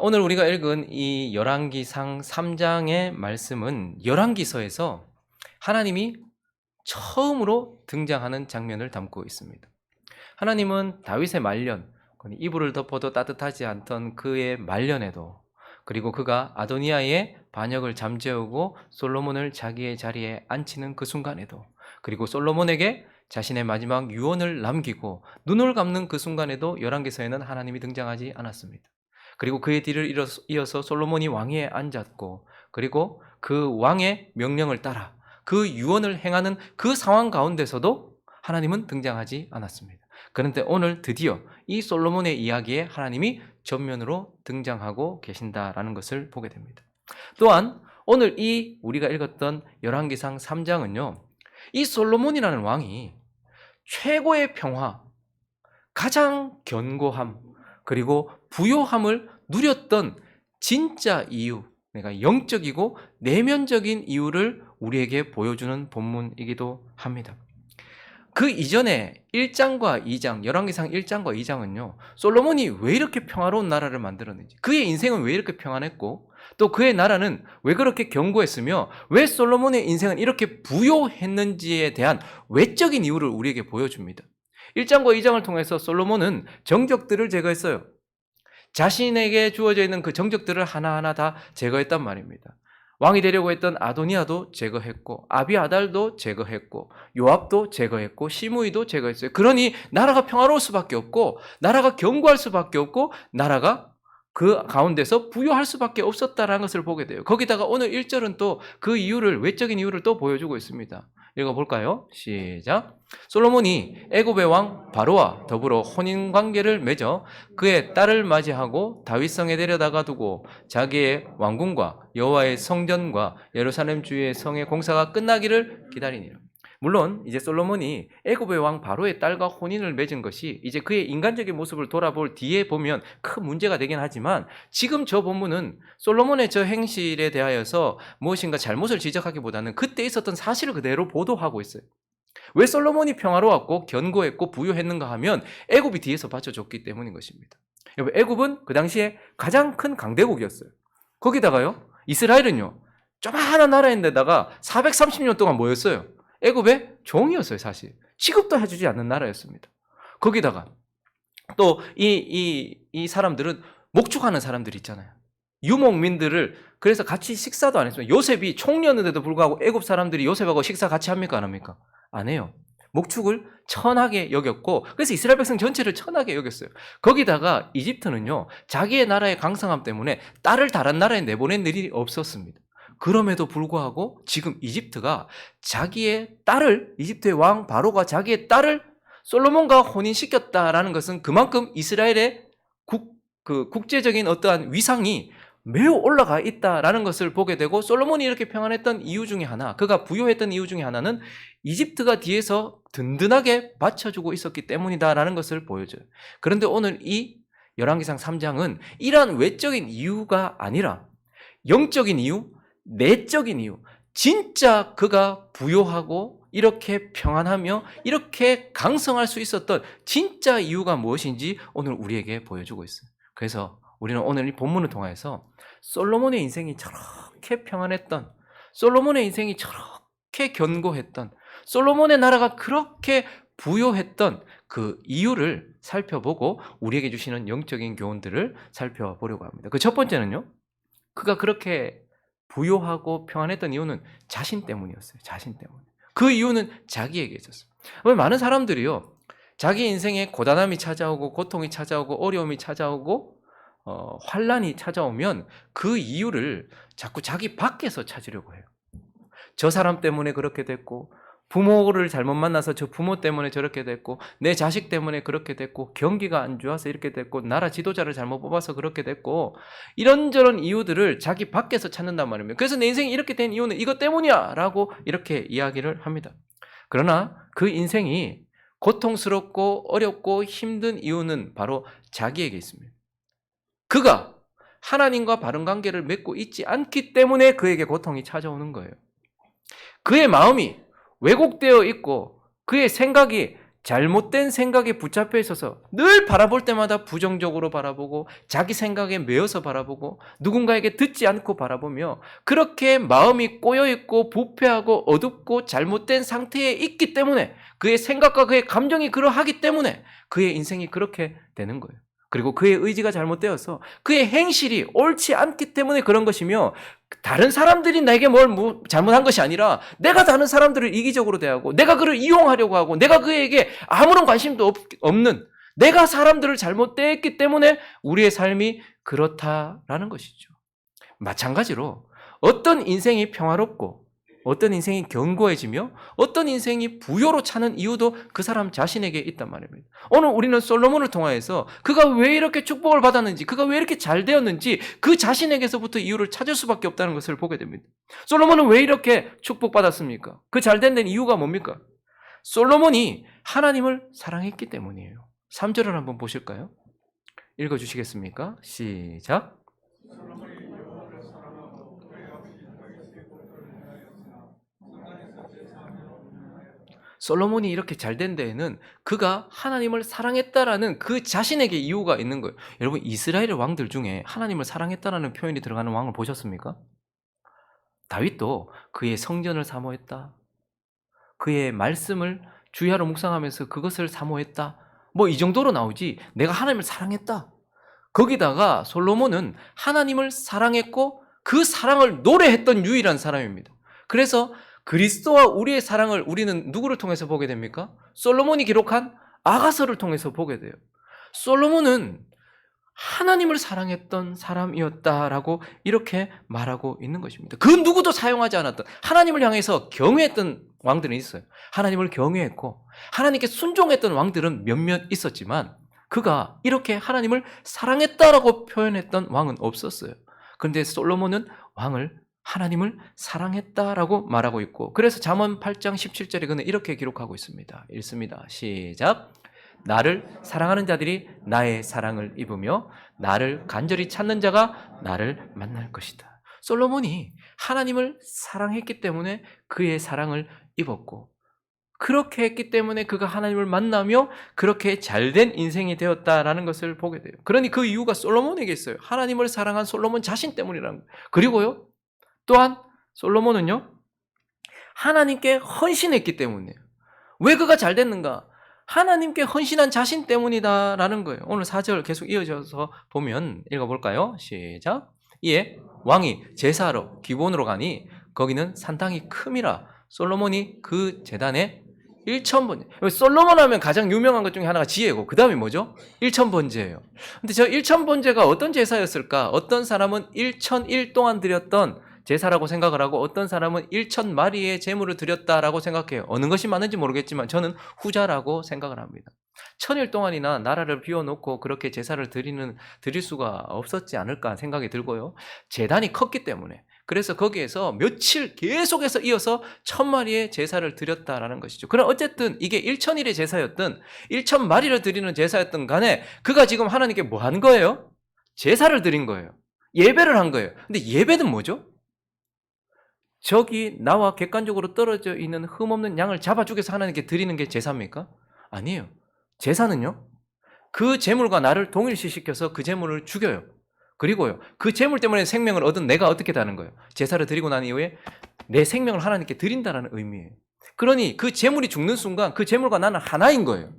오늘 우리가 읽은 이 열왕기상 3장의 말씀은 열왕기서에서 하나님이 처음으로 등장하는 장면을 담고 있습니다. 하나님은 다윗의 말년, 이불을 덮어도 따뜻하지 않던 그의 말년에도, 그리고 그가 아도니아의 반역을 잠재우고 솔로몬을 자기의 자리에 앉히는 그 순간에도, 그리고 솔로몬에게 자신의 마지막 유언을 남기고 눈을 감는 그 순간에도 열왕기서에는 하나님이 등장하지 않았습니다. 그리고 그의 뒤를 이어서 솔로몬이 왕위에 앉았고, 그리고 그 왕의 명령을 따라 그 유언을 행하는 그 상황 가운데서도 하나님은 등장하지 않았습니다. 그런데 오늘 드디어 이 솔로몬의 이야기에 하나님이 전면으로 등장하고 계신다라는 것을 보게 됩니다. 또한 오늘 이 우리가 읽었던 열왕기상 3장은요, 이 솔로몬이라는 왕이 최고의 평화, 가장 견고함, 그리고 부요함을 누렸던 진짜 이유, 그러니까 영적이고 내면적인 이유를 우리에게 보여주는 본문이기도 합니다. 그 이전에 1장과 2장, 열왕기상 1장과 2장은요, 솔로몬이 왜 이렇게 평화로운 나라를 만들었는지, 그의 인생은 왜 이렇게 평안했고, 또 그의 나라는 왜 그렇게 견고했으며, 왜 솔로몬의 인생은 이렇게 부요했는지에 대한 외적인 이유를 우리에게 보여줍니다. 1장과 2장을 통해서 솔로몬은 정적들을 제거했어요. 자신에게 주어져 있는 그 정적들을 하나하나 다 제거했단 말입니다. 왕이 되려고 했던 아도니아도 제거했고, 아비아달도 제거했고, 요압도 제거했고, 시므이도 제거했어요. 그러니 나라가 평화로울 수밖에 없고, 나라가 견고할 수밖에 없고, 나라가 그 가운데서 부요할 수밖에 없었다라는 것을 보게 돼요. 거기다가 오늘 1절은 또 그 이유를, 외적인 이유를 또 보여주고 있습니다. 읽어볼까요? 시작. 솔로몬이 애굽의 왕 바로와 더불어 혼인관계를 맺어 그의 딸을 맞이하고 다윗성에 데려다가 두고 자기의 왕궁과 여호와의 성전과 예루살렘 주의 성의 공사가 끝나기를 기다리니라. 물론 이제 솔로몬이 애굽의 왕 바로의 딸과 혼인을 맺은 것이 이제 그의 인간적인 모습을 돌아볼 뒤에 보면 큰 문제가 되긴 하지만, 지금 저 본문은 솔로몬의 저 행실에 대하여서 무엇인가 잘못을 지적하기보다는 그때 있었던 사실을 그대로 보도하고 있어요. 왜 솔로몬이 평화로웠고 견고했고 부유했는가 하면 애굽이 뒤에서 받쳐줬기 때문인 것입니다. 여러분, 애굽은 그 당시에 가장 큰 강대국이었어요. 거기다가요, 이스라엘은요, 조그마한 나라인데다가 430년 동안 뭐였어요? 애굽의 종이었어요. 사실 취급도 해주지 않는 나라였습니다. 거기다가 또 이 사람들은 목축하는 사람들이 있잖아요. 유목민들을 그래서 같이 식사도 안 했어요. 요셉이 총리였는데도 불구하고 애굽 사람들이 요셉하고 식사 같이 합니까? 안 합니까? 안 해요. 목축을 천하게 여겼고, 그래서 이스라엘 백성 전체를 천하게 여겼어요. 거기다가 이집트는요, 자기의 나라의 강성함 때문에 딸을 다른 나라에 내보낸 일이 없었습니다. 그럼에도 불구하고 지금 이집트가 자기의 딸을, 이집트의 왕 바로가 자기의 딸을 솔로몬과 혼인시켰다라는 것은 그만큼 이스라엘의 국제적인 어떠한 위상이 매우 올라가 있다라는 것을 보게 되고, 솔로몬이 이렇게 평안했던 이유 중에 하나, 그가 부유했던 이유 중에 하나는 이집트가 뒤에서 든든하게 받쳐주고 있었기 때문이다라는 것을 보여줘요. 그런데 오늘 이 열왕기상 3장은 이러한 외적인 이유가 아니라 영적인 이유, 내적인 이유, 진짜 그가 부요하고 이렇게 평안하며 이렇게 강성할 수 있었던 진짜 이유가 무엇인지 오늘 우리에게 보여주고 있어요. 그래서 우리는 오늘 이 본문을 통해서 솔로몬의 인생이 저렇게 평안했던, 솔로몬의 인생이 저렇게 견고했던, 솔로몬의 나라가 그렇게 부요했던 그 이유를 살펴보고 우리에게 주시는 영적인 교훈들을 살펴보려고 합니다. 그 첫 번째는요, 그가 그렇게 부요하고 평안했던 이유는 자신 때문이었어요. 자신 때문에. 그 이유는 자기에게 있었어요. 많은 사람들이요, 자기 인생에 고단함이 찾아오고 고통이 찾아오고 어려움이 찾아오고 환난이 찾아오면 그 이유를 자꾸 자기 밖에서 찾으려고 해요. 저 사람 때문에 그렇게 됐고, 부모를 잘못 만나서 저 부모 때문에 저렇게 됐고, 내 자식 때문에 그렇게 됐고, 경기가 안 좋아서 이렇게 됐고, 나라 지도자를 잘못 뽑아서 그렇게 됐고, 이런저런 이유들을 자기 밖에서 찾는단 말입니다. 그래서 내 인생이 이렇게 된 이유는 이것 때문이야 라고 이렇게 이야기를 합니다. 그러나 그 인생이 고통스럽고 어렵고 힘든 이유는 바로 자기에게 있습니다. 그가 하나님과 바른 관계를 맺고 있지 않기 때문에 그에게 고통이 찾아오는 거예요. 그의 마음이 왜곡되어 있고 그의 생각이 잘못된 생각에 붙잡혀 있어서 늘 바라볼 때마다 부정적으로 바라보고 자기 생각에 매여서 바라보고 누군가에게 듣지 않고 바라보며 그렇게 마음이 꼬여있고 부패하고 어둡고 잘못된 상태에 있기 때문에 그의 생각과 그의 감정이 그러하기 때문에 그의 인생이 그렇게 되는 거예요. 그리고 그의 의지가 잘못되어서 그의 행실이 옳지 않기 때문에 그런 것이며 다른 사람들이 내게 뭘 잘못한 것이 아니라 내가 다른 사람들을 이기적으로 대하고 내가 그를 이용하려고 하고 내가 그에게 아무런 관심도 없는 내가 사람들을 잘못대했기 때문에 우리의 삶이 그렇다라는 것이죠. 마찬가지로 어떤 인생이 평화롭고 어떤 인생이 견고해지며 어떤 인생이 부요로 차는 이유도 그 사람 자신에게 있단 말입니다. 오늘 우리는 솔로몬을 통하여서 그가 왜 이렇게 축복을 받았는지, 그가 왜 이렇게 잘 되었는지 그 자신에게서부터 이유를 찾을 수밖에 없다는 것을 보게 됩니다. 솔로몬은 왜 이렇게 축복받았습니까? 그 잘된 데는 이유가 뭡니까? 솔로몬이 하나님을 사랑했기 때문이에요. 3절을 한번 보실까요? 읽어주시겠습니까? 시작. 솔로몬이 이렇게 잘된 데에는 그가 하나님을 사랑했다라는 그 자신에게 이유가 있는 거예요. 여러분, 이스라엘의 왕들 중에 하나님을 사랑했다라는 표현이 들어가는 왕을 보셨습니까? 다윗도 그의 성전을 사모했다. 그의 말씀을 주야로 묵상하면서 그것을 사모했다. 뭐 이 정도로 나오지 내가 하나님을 사랑했다. 거기다가 솔로몬은 하나님을 사랑했고 그 사랑을 노래했던 유일한 사람입니다. 그래서 그리스도와 우리의 사랑을 우리는 누구를 통해서 보게 됩니까? 솔로몬이 기록한 아가서를 통해서 보게 돼요. 솔로몬은 하나님을 사랑했던 사람이었다라고 이렇게 말하고 있는 것입니다. 그 누구도 사용하지 않았던 하나님을 향해서 경외했던 왕들은 있어요. 하나님을 경외했고 하나님께 순종했던 왕들은 몇몇 있었지만 그가 이렇게 하나님을 사랑했다라고 표현했던 왕은 없었어요. 그런데 솔로몬은 하나님을 사랑했다라고 말하고 있고 그래서 잠언 8장 17절에 그는 이렇게 기록하고 있습니다. 읽습니다. 시작. 나를 사랑하는 자들이 나의 사랑을 입으며 나를 간절히 찾는 자가 나를 만날 것이다. 솔로몬이 하나님을 사랑했기 때문에 그의 사랑을 입었고 그렇게 했기 때문에 그가 하나님을 만나며 그렇게 잘된 인생이 되었다라는 것을 보게 돼요. 그러니 그 이유가 솔로몬에게 있어요. 하나님을 사랑한 솔로몬 자신 때문이라는 거예요. 그리고요. 또한 솔로몬은요. 하나님께 헌신했기 때문이에요. 왜 그가 잘 됐는가? 하나님께 헌신한 자신 때문이다라는 거예요. 오늘 4절 계속 이어져서 보면 읽어볼까요? 시작. 이에 왕이 제사하러 기브온으로 가니 거기는 산당이 큼이라 솔로몬이 그 제단에 1000번제. 솔로몬 하면 가장 유명한 것 중에 하나가 지혜고 그 다음이 뭐죠? 1000번제예요. 근데 저 1000번제가 어떤 제사였을까? 어떤 사람은 1001 동안 드렸던 제사라고 생각을 하고 어떤 사람은 1000마리의 제물을 드렸다라고 생각해요. 어느 것이 맞는지 모르겠지만 저는 후자라고 생각을 합니다. 1000일 동안이나 나라를 비워놓고 그렇게 제사를 드릴 수가 없었지 않을까 생각이 들고요. 제단이 컸기 때문에 그래서 거기에서 며칠 계속해서 이어서 1000마리의 제사를 드렸다라는 것이죠. 그럼 어쨌든 이게 1000일의 제사였든 1000마리를 드리는 제사였든 간에 그가 지금 하나님께 뭐 한 거예요? 제사를 드린 거예요. 예배를 한 거예요. 근데 예배는 뭐죠? 저기 나와 객관적으로 떨어져 있는 흠없는 양을 잡아 죽여서 하나님께 드리는 게 제사입니까? 아니에요. 제사는요. 그 제물과 나를 동일시시켜서 그 제물을 죽여요. 그리고요. 그 제물 때문에 생명을 얻은 내가 어떻게 되는 거예요? 제사를 드리고 난 이후에 내 생명을 하나님께 드린다는 의미예요. 그러니 그 제물이 죽는 순간 그 제물과 나는 하나인 거예요.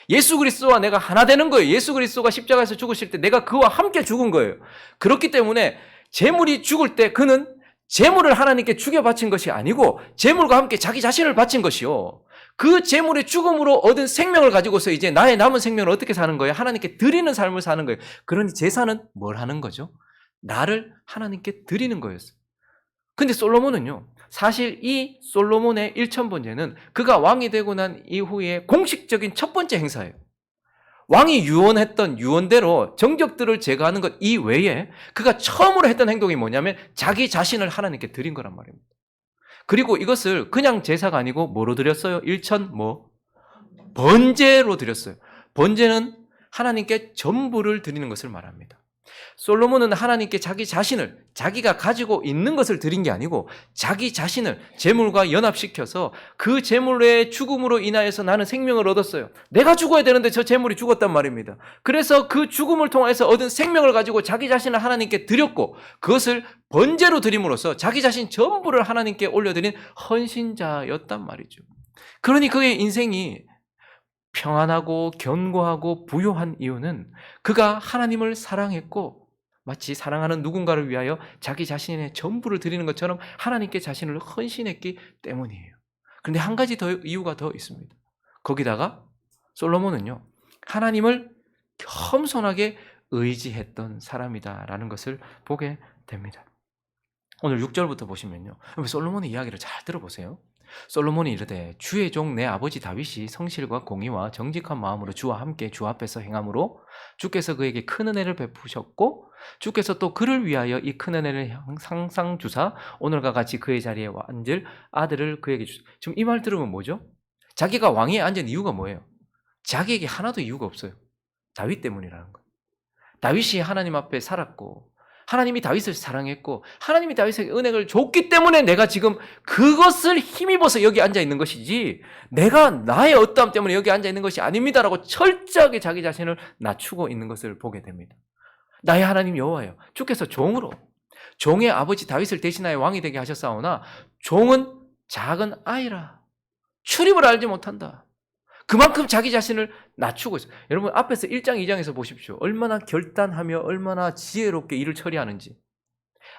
예수 그리스도와 내가 하나 되는 거예요. 예수 그리스도가 십자가에서 죽으실 때 내가 그와 함께 죽은 거예요. 그렇기 때문에 제물이 죽을 때 그는 제물을 하나님께 죽여 바친 것이 아니고 제물과 함께 자기 자신을 바친 것이요. 그 제물의 죽음으로 얻은 생명을 가지고서 이제 나의 남은 생명을 어떻게 사는 거예요? 하나님께 드리는 삶을 사는 거예요. 그러니 제사는 뭘 하는 거죠? 나를 하나님께 드리는 거였어요. 근데 솔로몬은요. 사실 이 솔로몬의 1000번제는 그가 왕이 되고 난 이후에 공식적인 첫 번째 행사예요. 왕이 유언했던 유언대로 정적들을 제거하는 것 이외에 그가 처음으로 했던 행동이 뭐냐면 자기 자신을 하나님께 드린 거란 말입니다. 그리고 이것을 그냥 제사가 아니고 뭐로 드렸어요? 1000번제로 드렸어요. 번제는 하나님께 전부를 드리는 것을 말합니다. 솔로몬은 하나님께 자기 자신을, 자기가 가지고 있는 것을 드린 게 아니고 자기 자신을 재물과 연합시켜서 그 재물의 죽음으로 인하여서 나는 생명을 얻었어요. 내가 죽어야 되는데 저 재물이 죽었단 말입니다. 그래서 그 죽음을 통해서 얻은 생명을 가지고 자기 자신을 하나님께 드렸고 그것을 번제로 드림으로써 자기 자신 전부를 하나님께 올려드린 헌신자였단 말이죠. 그러니 그의 인생이 평안하고 견고하고 부요한 이유는 그가 하나님을 사랑했고 마치 사랑하는 누군가를 위하여 자기 자신의 전부를 드리는 것처럼 하나님께 자신을 헌신했기 때문이에요. 그런데 한 가지 더 이유가 더 있습니다. 거기다가 솔로몬은요, 하나님을 겸손하게 의지했던 사람이다라는 것을 보게 됩니다. 오늘 6절부터 보시면요, 솔로몬의 이야기를 잘 들어보세요. 솔로몬이 이르되 주의 종 내 아버지 다윗이 성실과 공의와 정직한 마음으로 주와 함께 주 앞에서 행함으로 주께서 그에게 큰 은혜를 베푸셨고 주께서 또 그를 위하여 이 큰 은혜를 항상 주사 오늘과 같이 그의 자리에 앉을 아들을 그에게 주셨다. 지금 이 말 들으면 뭐죠? 자기가 왕위에 앉은 이유가 뭐예요? 자기에게 하나도 이유가 없어요. 다윗 때문이라는 거예요. 다윗이 하나님 앞에 살았고 하나님이 다윗을 사랑했고 하나님이 다윗에게 은혜를 줬기 때문에 내가 지금 그것을 힘입어서 여기 앉아 있는 것이지 내가 나의 어떠함 때문에 여기 앉아 있는 것이 아닙니다라고 철저하게 자기 자신을 낮추고 있는 것을 보게 됩니다. 나의 하나님 여호와여, 주께서 종으로 종의 아버지 다윗을 대신하여 왕이 되게 하셨사오나 종은 작은 아이라 출입을 알지 못한다. 그만큼 자기 자신을 낮추고 있어요. 여러분 앞에서 1장 2장에서 보십시오. 얼마나 결단하며 얼마나 지혜롭게 일을 처리하는지.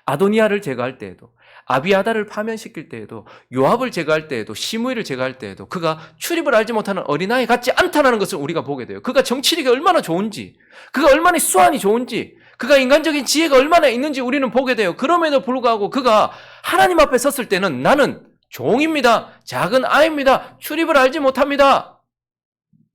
아도니아를 제거할 때에도, 아비아다를 파면시킬 때에도, 요압을 제거할 때에도, 시므이를 제거할 때에도 그가 출입을 알지 못하는 어린아이 같지 않다는 것을 우리가 보게 돼요. 그가 정치력이 얼마나 좋은지, 그가 얼마나 수완이 좋은지, 그가 인간적인 지혜가 얼마나 있는지 우리는 보게 돼요. 그럼에도 불구하고 그가 하나님 앞에 섰을 때는 나는 종입니다. 작은 아이입니다. 출입을 알지 못합니다.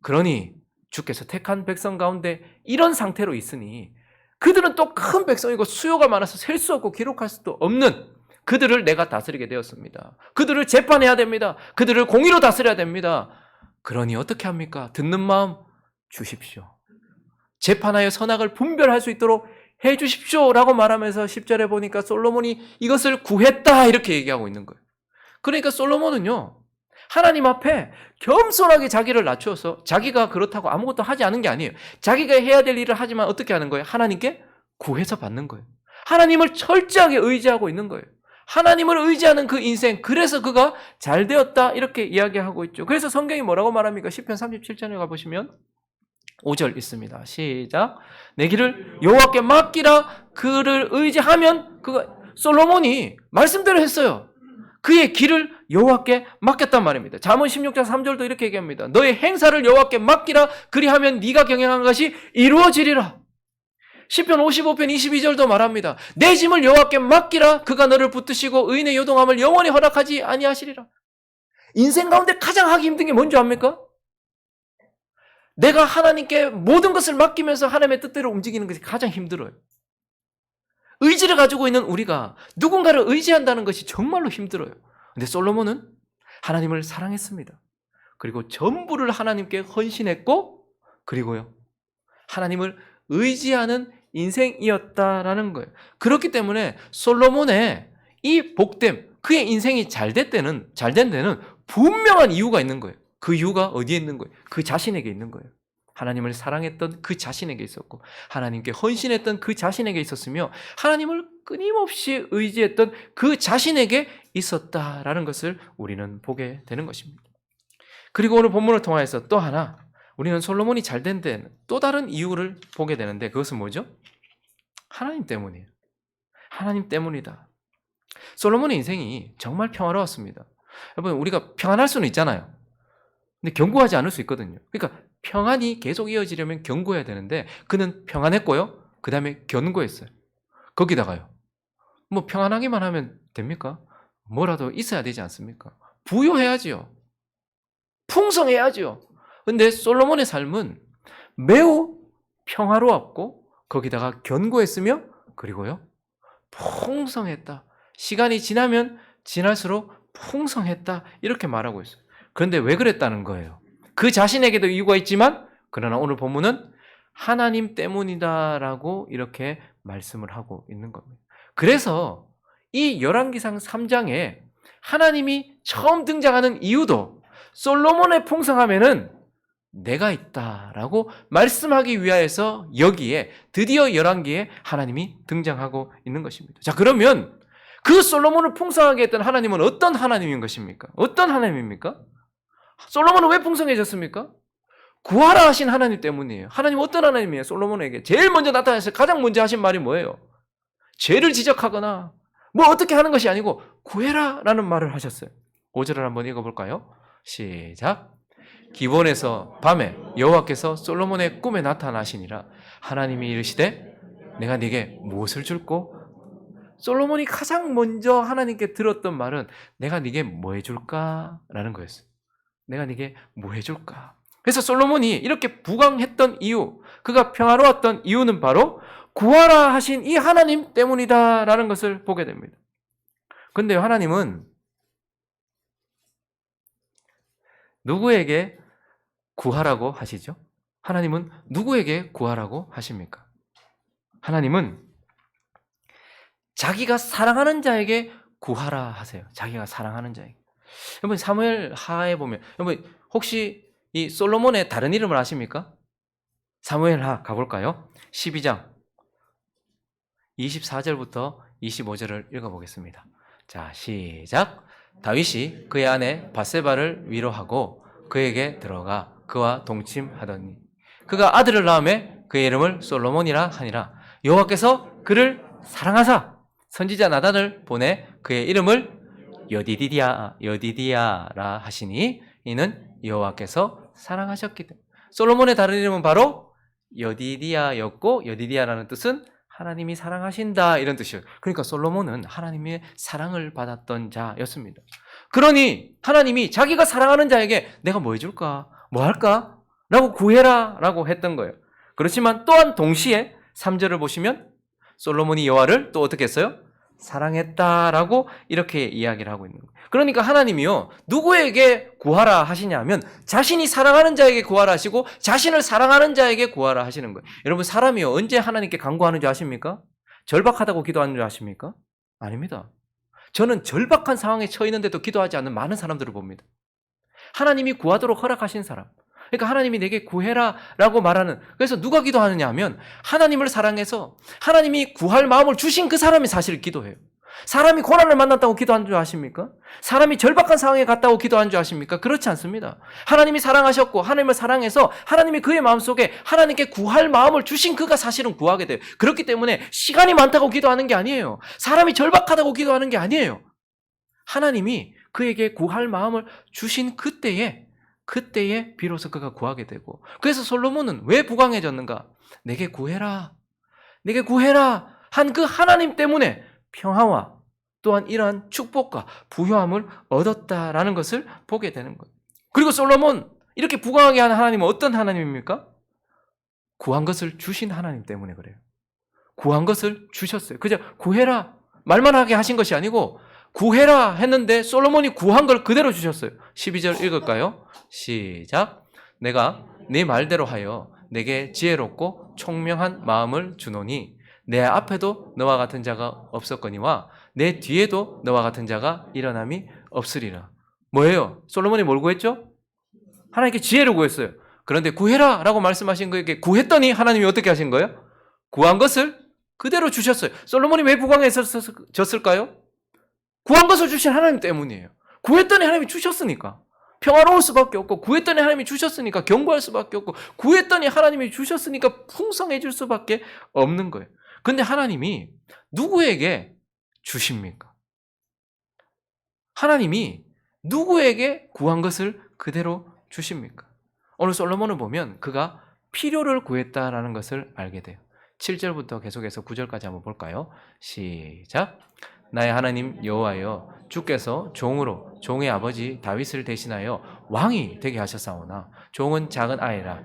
그러니 주께서 택한 백성 가운데 이런 상태로 있으니 그들은 또 큰 백성이고 수요가 많아서 셀 수 없고 기록할 수도 없는 그들을 내가 다스리게 되었습니다. 그들을 재판해야 됩니다. 그들을 공의로 다스려야 됩니다. 그러니 어떻게 합니까? 듣는 마음 주십시오. 재판하여 선악을 분별할 수 있도록 해 주십시오라고 말하면서 10절에 보니까 솔로몬이 이것을 구했다 이렇게 얘기하고 있는 거예요. 그러니까 솔로몬은요, 하나님 앞에 겸손하게 자기를 낮추어서 자기가 그렇다고 아무것도 하지 않은 게 아니에요. 자기가 해야 될 일을 하지만 어떻게 하는 거예요? 하나님께 구해서 받는 거예요. 하나님을 철저하게 의지하고 있는 거예요. 하나님을 의지하는 그 인생, 그래서 그가 잘 되었다 이렇게 이야기하고 있죠. 그래서 성경이 뭐라고 말합니까? 시편 37편에 가보시면 5절 있습니다. 시작. 내 길을 여호와께 맡기라. 그를 의지하면 그가 솔로몬이 말씀대로 했어요. 그의 길을 여호와께 맡겼단 말입니다. 잠언 16장 3절도 이렇게 얘기합니다. 너의 행사를 여호와께 맡기라. 그리하면 네가 경영한 것이 이루어지리라. 시편 55편 22절도 말합니다. 내 짐을 여호와께 맡기라. 그가 너를 붙드시고 의인의 요동함을 영원히 허락하지 아니하시리라. 인생 가운데 가장 하기 힘든 게 뭔지 압니까? 내가 하나님께 모든 것을 맡기면서 하나님의 뜻대로 움직이는 것이 가장 힘들어요. 의지를 가지고 있는 우리가 누군가를 의지한다는 것이 정말로 힘들어요. 근데 솔로몬은 하나님을 사랑했습니다. 그리고 전부를 하나님께 헌신했고, 그리고요, 하나님을 의지하는 인생이었다라는 거예요. 그렇기 때문에 솔로몬의 이 복됨, 그의 인생이 잘 된 데는 분명한 이유가 있는 거예요. 그 이유가 어디에 있는 거예요? 그 자신에게 있는 거예요. 하나님을 사랑했던 그 자신에게 있었고 하나님께 헌신했던 그 자신에게 있었으며 하나님을 끊임없이 의지했던 그 자신에게 있었다라는 것을 우리는 보게 되는 것입니다. 그리고 오늘 본문을 통해서 또 하나 우리는 솔로몬이 잘 된 데는 또 다른 이유를 보게 되는데 그것은 뭐죠? 하나님 때문이에요. 하나님 때문이다. 솔로몬의 인생이 정말 평화로웠습니다. 여러분, 우리가 평안할 수는 있잖아요. 근데 견고하지 않을 수 있거든요. 그러니까 평안이 계속 이어지려면 견고해야 되는데 그는 평안했고요. 그 다음에 견고했어요. 거기다가요, 뭐 평안하기만 하면 됩니까? 뭐라도 있어야 되지 않습니까? 부유해야지요. 풍성해야지요. 근데 솔로몬의 삶은 매우 평화로웠고 거기다가 견고했으며 그리고요, 풍성했다. 시간이 지나면 지날수록 풍성했다. 이렇게 말하고 있어요. 그런데 왜 그랬다는 거예요? 그 자신에게도 이유가 있지만 그러나 오늘 본문은 하나님 때문이다라고 이렇게 말씀을 하고 있는 겁니다. 그래서 이 열왕기상 3장에 하나님이 처음 등장하는 이유도 솔로몬의 풍성함에는 내가 있다라고 말씀하기 위하여서 여기에 드디어 열왕기에 하나님이 등장하고 있는 것입니다. 자, 그러면 그 솔로몬을 풍성하게 했던 하나님은 어떤 하나님인 것입니까? 어떤 하나님입니까? 솔로몬은 왜 풍성해졌습니까? 구하라 하신 하나님 때문이에요. 하나님 어떤 하나님이에요? 솔로몬에게 제일 먼저 나타나서 가장 먼저 하신 말이 뭐예요? 죄를 지적하거나 뭐 어떻게 하는 것이 아니고 구해라 라는 말을 하셨어요. 5절을 한번 읽어볼까요? 시작. 기본에서 밤에 여호와께서 솔로몬의 꿈에 나타나시니라. 하나님이 이르시되 내가 네게 무엇을 줄꼬? 솔로몬이 가장 먼저 하나님께 들었던 말은 내가 네게 뭐 해줄까? 라는 거였어요. 내가 네게 뭐 해줄까? 그래서 솔로몬이 이렇게 부강했던 이유, 그가 평화로웠던 이유는 바로 구하라 하신 이 하나님 때문이다라는 것을 보게 됩니다. 그런데 하나님은 누구에게 구하라고 하시죠? 하나님은 누구에게 구하라고 하십니까? 하나님은 자기가 사랑하는 자에게 구하라 하세요. 자기가 사랑하는 자에게. 여러분 사무엘 하에 보면 여러분 혹시 이 솔로몬의 다른 이름을 아십니까? 사무엘 하 가볼까요? 12장 24절부터 25절을 읽어보겠습니다. 자, 시작. 다윗이 그의 아내 밧세바를 위로하고 그에게 들어가 그와 동침하더니 그가 아들을 낳음에 그의 이름을 솔로몬이라 하니라. 여호와께서 그를 사랑하사 선지자 나단을 보내 그의 이름을 여디디야라 하시니 이는 여호와께서 사랑하셨기 때문에. 솔로몬의 다른 이름은 바로 여디디야였고 여디디야라는 뜻은 하나님이 사랑하신다 이런 뜻이에요. 그러니까 솔로몬은 하나님의 사랑을 받았던 자였습니다. 그러니 하나님이 자기가 사랑하는 자에게 내가 뭐 해줄까? 뭐 할까? 라고 구해라 라고 했던 거예요. 그렇지만 또한 동시에 3절을 보시면 솔로몬이 여호와를 또 어떻게 했어요? 사랑했다라고 이렇게 이야기를 하고 있는 거예요. 그러니까 하나님이요 누구에게 구하라 하시냐면 자신이 사랑하는 자에게 구하라 하시고 자신을 사랑하는 자에게 구하라 하시는 거예요. 여러분 사람이요 언제 하나님께 간구하는 줄 아십니까? 절박하다고 기도하는 줄 아십니까? 아닙니다. 저는 절박한 상황에 처해 있는데도 기도하지 않는 많은 사람들을 봅니다. 하나님이 구하도록 허락하신 사람. 그러니까 하나님이 내게 구해라 라고 말하는, 그래서 누가 기도하느냐 하면 하나님을 사랑해서 하나님이 구할 마음을 주신 그 사람이 사실 기도해요. 사람이 고난을 만났다고 기도한 줄 아십니까? 사람이 절박한 상황에 갔다고 기도한 줄 아십니까? 그렇지 않습니다. 하나님이 사랑하셨고 하나님을 사랑해서 하나님이 그의 마음속에 하나님께 구할 마음을 주신 그가 사실은 구하게 돼요. 그렇기 때문에 시간이 많다고 기도하는 게 아니에요. 사람이 절박하다고 기도하는 게 아니에요. 하나님이 그에게 구할 마음을 주신 그때에 비로소 그가 구하게 되고, 그래서 솔로몬은 왜 부강해졌는가? 내게 구해라 한 그 하나님 때문에 평화와 또한 이러한 축복과 부요함을 얻었다라는 것을 보게 되는 거예요. 그리고 솔로몬 이렇게 부강하게 하는 하나님은 어떤 하나님입니까? 구한 것을 주신 하나님 때문에 그래요. 구한 것을 주셨어요. 그저 구해라 말만 하게 하신 것이 아니고 구해라 했는데 솔로몬이 구한 걸 그대로 주셨어요. 12절 읽을까요? 시작. 내가 네 말대로 하여 내게 지혜롭고 총명한 마음을 주노니 내 앞에도 너와 같은 자가 없었거니와 내 뒤에도 너와 같은 자가 일어남이 없으리라. 뭐예요? 솔로몬이 뭘 구했죠? 하나님께 지혜를 구했어요. 그런데 구해라 라고 말씀하신 거에게 구했더니 하나님이 어떻게 하신 거예요? 구한 것을 그대로 주셨어요. 솔로몬이 왜 부강해졌을까요? 구한 것을 주신 하나님 때문이에요. 구했더니 하나님이 주셨으니까 평화로울 수밖에 없고, 구했더니 하나님이 주셨으니까 견고할 수밖에 없고, 구했더니 하나님이 주셨으니까 풍성해질 수밖에 없는 거예요. 근데 하나님이 누구에게 주십니까? 하나님이 누구에게 구한 것을 그대로 주십니까? 오늘 솔로몬을 보면 그가 필요를 구했다라는 것을 알게 돼요. 7절부터 계속해서 9절까지 한번 볼까요? 시작. 나의 하나님 여호와여, 주께서 종으로 종의 아버지 다윗을 대신하여 왕이 되게 하셨사오나 종은 작은 아이라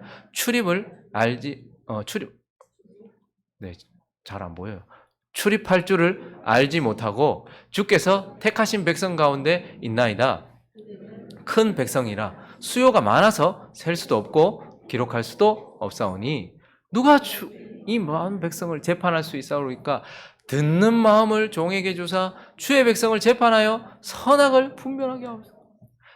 잘 안 보여요. 출입할 줄을 알지 못하고 주께서 택하신 백성 가운데 있나이다. 큰 백성이라 수요가 많아서 셀 수도 없고 기록할 수도 없사오니 누가 이 많은 백성을 재판할 수 있사오리까? 듣는 마음을 종에게 주사 주의 백성을 재판하여 선악을 분별하게 하옵소서.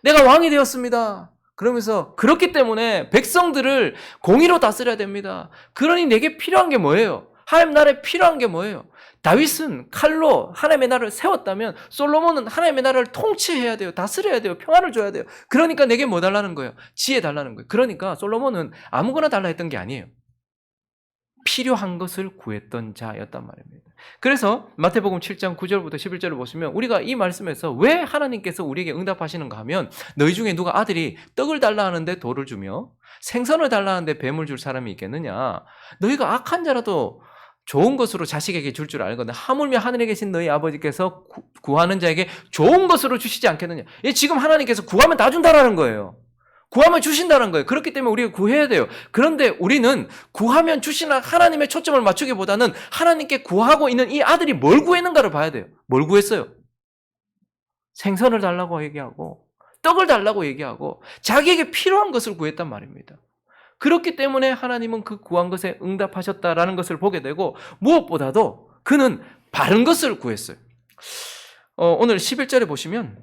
내가 왕이 되었습니다. 그러면서 그렇기 때문에 백성들을 공의로 다스려야 됩니다. 그러니 내게 필요한 게 뭐예요? 하나님 나라에 필요한 게 뭐예요? 다윗은 칼로 하나님의 나라를 세웠다면 솔로몬은 하나님의 나라를 통치해야 돼요. 다스려야 돼요. 평안을 줘야 돼요. 그러니까 내게 뭐 달라는 거예요? 지혜 달라는 거예요. 그러니까 솔로몬은 아무거나 달라 했던 게 아니에요. 필요한 것을 구했던 자였단 말입니다. 그래서 마태복음 7장 9절부터 11절을 보시면 우리가 이 말씀에서 왜 하나님께서 우리에게 응답하시는가 하면 너희 중에 누가 아들이 떡을 달라 하는데 돌을 주며 생선을 달라 하는데 뱀을 줄 사람이 있겠느냐? 너희가 악한 자라도 좋은 것으로 자식에게 줄 줄 알거든. 하물며 하늘에 계신 너희 아버지께서 구하는 자에게 좋은 것으로 주시지 않겠느냐? 지금 하나님께서 구하면 다 준다라는 거예요. 구하면 주신다는 거예요. 그렇기 때문에 우리가 구해야 돼요. 그런데 우리는 구하면 주시는 하나님의 초점을 맞추기보다는 하나님께 구하고 있는 이 아들이 뭘 구했는가를 봐야 돼요. 뭘 구했어요? 생선을 달라고 얘기하고 떡을 달라고 얘기하고 자기에게 필요한 것을 구했단 말입니다. 그렇기 때문에 하나님은 그 구한 것에 응답하셨다라는 것을 보게 되고 무엇보다도 그는 바른 것을 구했어요. 오늘 11절에 보시면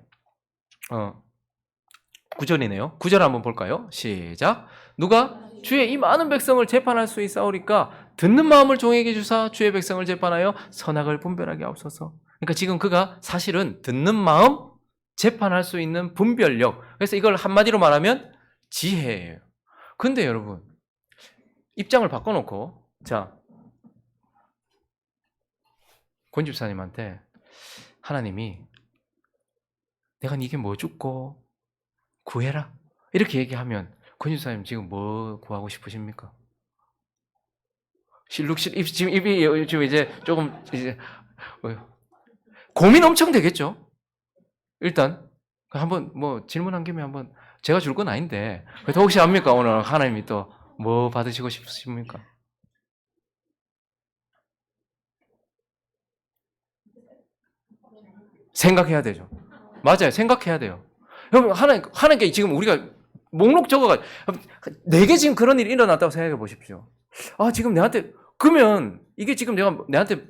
9절이네요. 9절 한번 볼까요? 시작. 누가 주의 이 많은 백성을 재판할 수 있사오리까 듣는 마음을 종에게 주사 주의 백성을 재판하여 선악을 분별하게 하옵소서. 그러니까 지금 그가 사실은 듣는 마음, 재판할 수 있는 분별력. 그래서 이걸 한마디로 말하면 지혜예요. 근데 여러분 입장을 바꿔놓고 자 권 집사님한테 하나님이 내가 네게 뭐 줬고 구해라 이렇게 얘기하면 권 집사님 지금 뭐 구하고 싶으십니까? 지금 입이 지금 이제 조금 이제 고민 엄청 되겠죠. 일단 한번 뭐 질문한 김에 한번 제가 줄 건 아닌데 그래도 혹시 압니까? 오늘 하나님이 또 뭐 받으시고 싶으십니까? 생각해야 되죠. 맞아요. 생각해야 돼요. 여러분 하나님께 지금 우리가 목록 적어가 내게 지금 그런 일이 일어났다고 생각해 보십시오. 지금 내한테 그러면 이게 지금 내가 내한테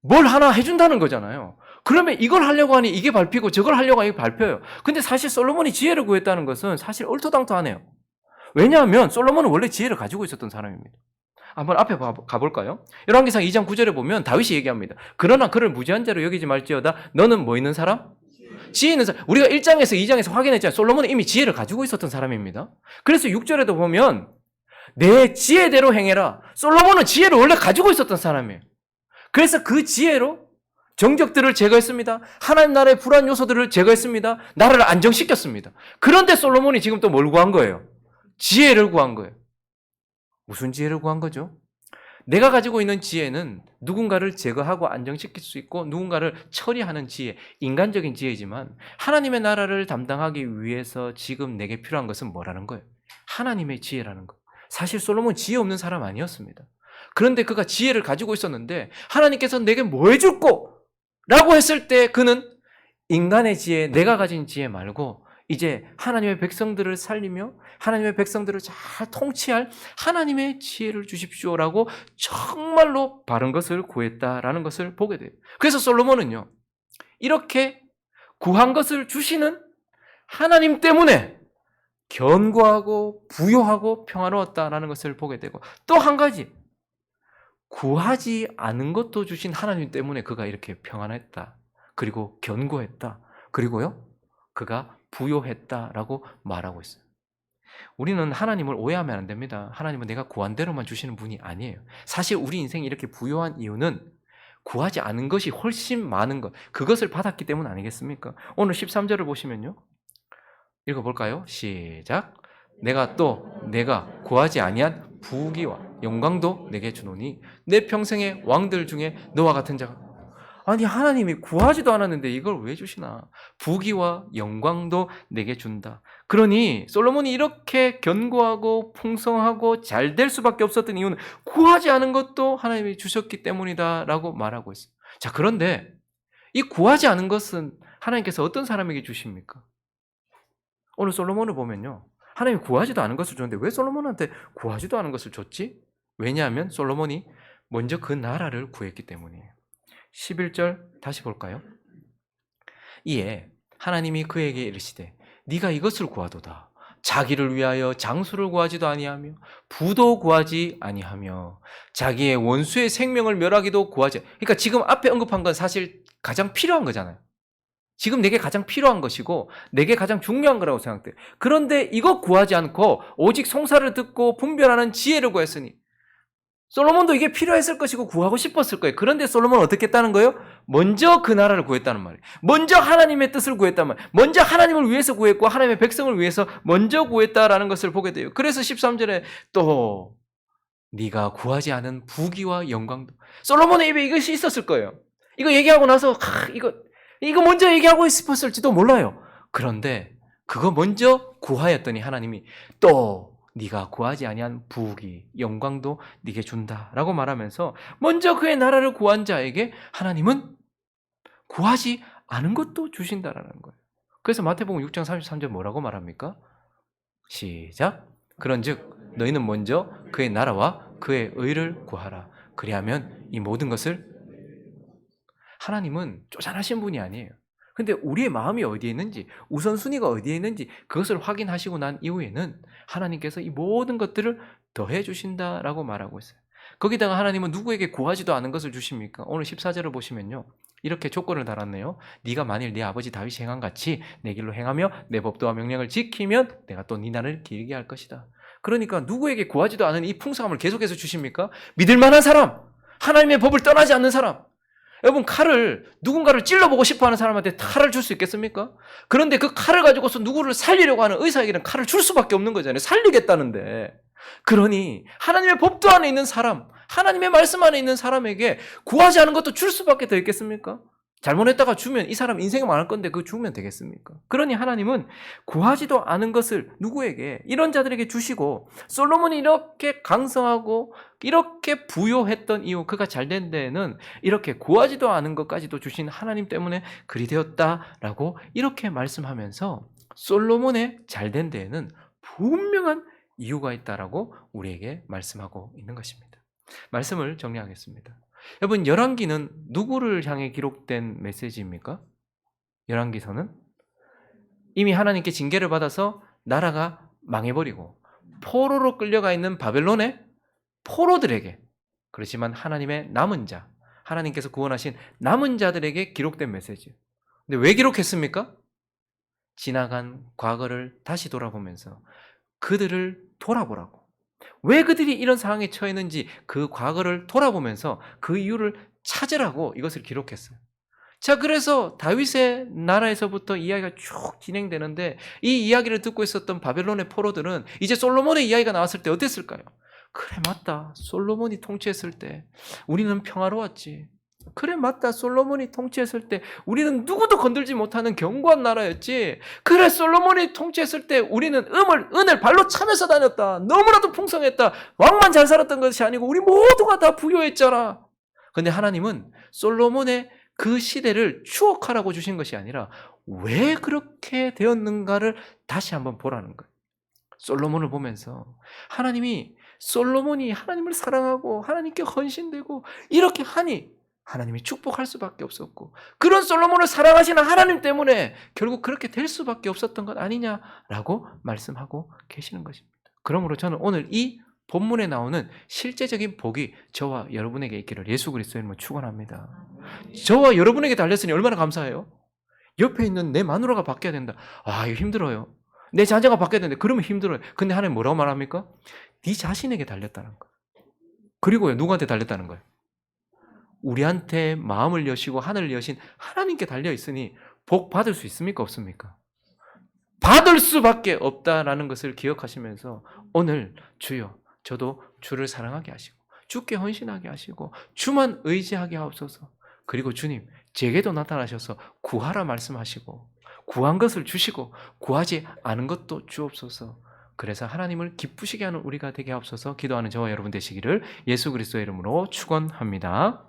뭘 하나 해준다는 거잖아요. 그러면 이걸 하려고 하니 이게 밟히고 저걸 하려고 하니 이게 밟혀요. 근데 사실 솔로몬이 지혜를 구했다는 것은 사실 얼토당토하네요. 왜냐하면 솔로몬은 원래 지혜를 가지고 있었던 사람입니다. 한번 앞에 가볼까요? 열왕기상 2장 9절에 보면 다윗이 얘기합니다. 그러나 그를 무지한 자로 여기지 말지어다. 너는 뭐 있는 사람? 지혜 있는 사람. 우리가 1장에서 2장에서 확인했잖아요. 솔로몬은 이미 지혜를 가지고 있었던 사람입니다. 그래서 6절에도 보면 내 지혜대로 행해라. 솔로몬은 지혜를 원래 가지고 있었던 사람이에요. 그래서 그 지혜로 정적들을 제거했습니다. 하나님 나라의 불안 요소들을 제거했습니다. 나라를 안정시켰습니다. 그런데 솔로몬이 지금 또 뭘 구한 거예요? 지혜를 구한 거예요. 무슨 지혜를 구한 거죠? 내가 가지고 있는 지혜는 누군가를 제거하고 안정시킬 수 있고 누군가를 처리하는 지혜, 인간적인 지혜지만 하나님의 나라를 담당하기 위해서 지금 내게 필요한 것은 뭐라는 거예요? 하나님의 지혜라는 거. 사실 솔로몬 지혜 없는 사람 아니었습니다. 그런데 그가 지혜를 가지고 있었는데 하나님께서 내게 뭐 해줄 거? 라고 했을 때 그는 인간의 지혜, 내가 가진 지혜 말고 이제 하나님의 백성들을 살리며 하나님의 백성들을 잘 통치할 하나님의 지혜를 주십시오라고 정말로 바른 것을 구했다라는 것을 보게 돼요. 그래서 솔로몬은요, 이렇게 구한 것을 주시는 하나님 때문에 견고하고 부요하고 평화로웠다라는 것을 보게 되고 또 한 가지, 구하지 않은 것도 주신 하나님 때문에 그가 이렇게 평안했다. 그리고 견고했다. 그리고요, 그가 부요했다라고 말하고 있어요. 우리는 하나님을 오해하면 안 됩니다. 하나님은 내가 구한 대로만 주시는 분이 아니에요. 사실 우리 인생이 이렇게 부요한 이유는 구하지 않은 것이 훨씬 많은 것, 그것을 받았기 때문 아니겠습니까? 오늘 13절을 보시면요. 읽어볼까요? 시작. 내가 구하지 아니한 부귀와 영광도 내게 주노니 내 평생의 왕들 중에 너와 같은 자가. 아니 하나님이 구하지도 않았는데 이걸 왜 주시나? 부귀와 영광도 내게 준다. 그러니 솔로몬이 이렇게 견고하고 풍성하고 잘 될 수밖에 없었던 이유는 구하지 않은 것도 하나님이 주셨기 때문이다라고 말하고 있어요. 자, 그런데 이 구하지 않은 것은 하나님께서 어떤 사람에게 주십니까? 오늘 솔로몬을 보면요, 하나님이 구하지도 않은 것을 줬는데 왜 솔로몬한테 구하지도 않은 것을 줬지? 왜냐하면 솔로몬이 먼저 그 나라를 구했기 때문이에요. 11절 다시 볼까요? 이에 하나님이 그에게 이르시되 네가 이것을 구하도다. 자기를 위하여 장수를 구하지도 아니하며 부도 구하지 아니하며 자기의 원수의 생명을 멸하기도 구하지. 그러니까 지금 앞에 언급한 건 사실 가장 필요한 거잖아요. 지금 내게 가장 필요한 것이고 내게 가장 중요한 거라고 생각돼요. 그런데 이거 구하지 않고 오직 송사를 듣고 분별하는 지혜를 구했으니 솔로몬도 이게 필요했을 것이고 구하고 싶었을 거예요. 그런데 솔로몬은 어떻게 했다는 거예요? 먼저 그 나라를 구했다는 말이에요. 먼저 하나님의 뜻을 구했단 말이에요. 먼저 하나님을 위해서 구했고 하나님의 백성을 위해서 먼저 구했다라는 것을 보게 돼요. 그래서 13절에 또 네가 구하지 않은 부귀와 영광도, 솔로몬의 입에 이것이 있었을 거예요. 이거 얘기하고 나서 이거 먼저 얘기하고 싶었을지도 몰라요. 그런데 그거 먼저 구하였더니 하나님이 또 네가 구하지 아니한 부귀, 영광도 네게 준다라고 말하면서 먼저 그의 나라를 구한 자에게 하나님은 구하지 않은 것도 주신다라는 거예요. 그래서 마태복음 6장 33절 뭐라고 말합니까? 시작. 그런즉 너희는 먼저 그의 나라와 그의 의를 구하라. 그리하면 이 모든 것을, 하나님은 쪼잔하신 분이 아니에요. 근데 우리의 마음이 어디에 있는지, 우선순위가 어디에 있는지 그것을 확인하시고 난 이후에는 하나님께서 이 모든 것들을 더해 주신다라고 말하고 있어요. 거기다가 하나님은 누구에게 구하지도 않은 것을 주십니까? 오늘 14절을 보시면요, 이렇게 조건을 달았네요. 네가 만일 네 아버지 다윗이 행한 같이 내 길로 행하며 내 법도와 명령을 지키면 내가 또 네 날을 길게 할 것이다. 그러니까 누구에게 구하지도 않은 이 풍성함을 계속해서 주십니까? 믿을 만한 사람, 하나님의 법을 떠나지 않는 사람. 여러분, 누군가를 찔러보고 싶어하는 사람한테 칼을 줄 수 있겠습니까? 그런데 그 칼을 가지고서 누구를 살리려고 하는 의사에게는 칼을 줄 수밖에 없는 거잖아요. 살리겠다는데. 그러니 하나님의 법도 안에 있는 사람, 하나님의 말씀 안에 있는 사람에게 구하지 않은 것도 줄 수밖에 더 있겠습니까? 잘못했다가 주면 이 사람 인생이 많을 건데 그거 주면 되겠습니까? 그러니 하나님은 구하지도 않은 것을 누구에게, 이런 자들에게 주시고, 솔로몬이 이렇게 강성하고 이렇게 부요했던 이유, 그가 잘된 데에는 이렇게 구하지도 않은 것까지도 주신 하나님 때문에 그리 되었다라고 이렇게 말씀하면서 솔로몬의 잘된 데에는 분명한 이유가 있다라고 우리에게 말씀하고 있는 것입니다. 말씀을 정리하겠습니다. 여러분, 열왕기는 누구를 향해 기록된 메시지입니까? 열왕기서는 이미 하나님께 징계를 받아서 나라가 망해버리고 포로로 끌려가 있는 바벨론의 포로들에게, 그렇지만 하나님의 남은 자, 하나님께서 구원하신 남은 자들에게 기록된 메시지. 근데 왜 기록했습니까? 지나간 과거를 다시 돌아보면서 그들을 돌아보라고, 왜 그들이 이런 상황에 처했는지 그 과거를 돌아보면서 그 이유를 찾으라고 이것을 기록했어요. 자, 그래서 다윗의 나라에서부터 이야기가 쭉 진행되는데, 이 이야기를 듣고 있었던 바벨론의 포로들은 이제 솔로몬의 이야기가 나왔을 때 어땠을까요? 그래, 맞다. 솔로몬이 통치했을 때 우리는 평화로웠지. 그래, 맞다. 솔로몬이 통치했을 때 우리는 누구도 건들지 못하는 견고한 나라였지. 그래, 솔로몬이 통치했을 때 우리는 은을 발로 차면서 다녔다. 너무나도 풍성했다. 왕만 잘 살았던 것이 아니고 우리 모두가 다 부유했잖아. 그런데 하나님은 솔로몬의 그 시대를 추억하라고 주신 것이 아니라 왜 그렇게 되었는가를 다시 한번 보라는 거예요. 솔로몬을 보면서 하나님이, 솔로몬이 하나님을 사랑하고 하나님께 헌신되고 이렇게 하니 하나님이 축복할 수밖에 없었고, 그런 솔로몬을 사랑하시는 하나님 때문에 결국 그렇게 될 수밖에 없었던 것 아니냐라고 말씀하고 계시는 것입니다. 그러므로 저는 오늘 이 본문에 나오는 실제적인 복이 저와 여러분에게 있기를 예수 그리스도의 이름으로 축원합니다. 저와 여러분에게 달렸으니 얼마나 감사해요. 옆에 있는 내 마누라가 바뀌어야 된다. 아, 이거 힘들어요. 내 자녀가 바뀌어야 되는데 그러면 힘들어요. 근데 하나님 뭐라고 말합니까? 네 자신에게 달렸다는 거예요. 그리고요, 누구한테 달렸다는 거예요? 우리한테 마음을 여시고 하늘을 여신 하나님께 달려 있으니 복 받을 수 있습니까? 없습니까? 받을 수밖에 없다라는 것을 기억하시면서 오늘 주여, 저도 주를 사랑하게 하시고 주께 헌신하게 하시고 주만 의지하게 하옵소서. 그리고 주님, 제게도 나타나셔서 구하라 말씀하시고 구한 것을 주시고 구하지 않은 것도 주옵소서. 그래서 하나님을 기쁘시게 하는 우리가 되게 하옵소서. 기도하는 저와 여러분 되시기를 예수 그리스도의 이름으로 축원합니다.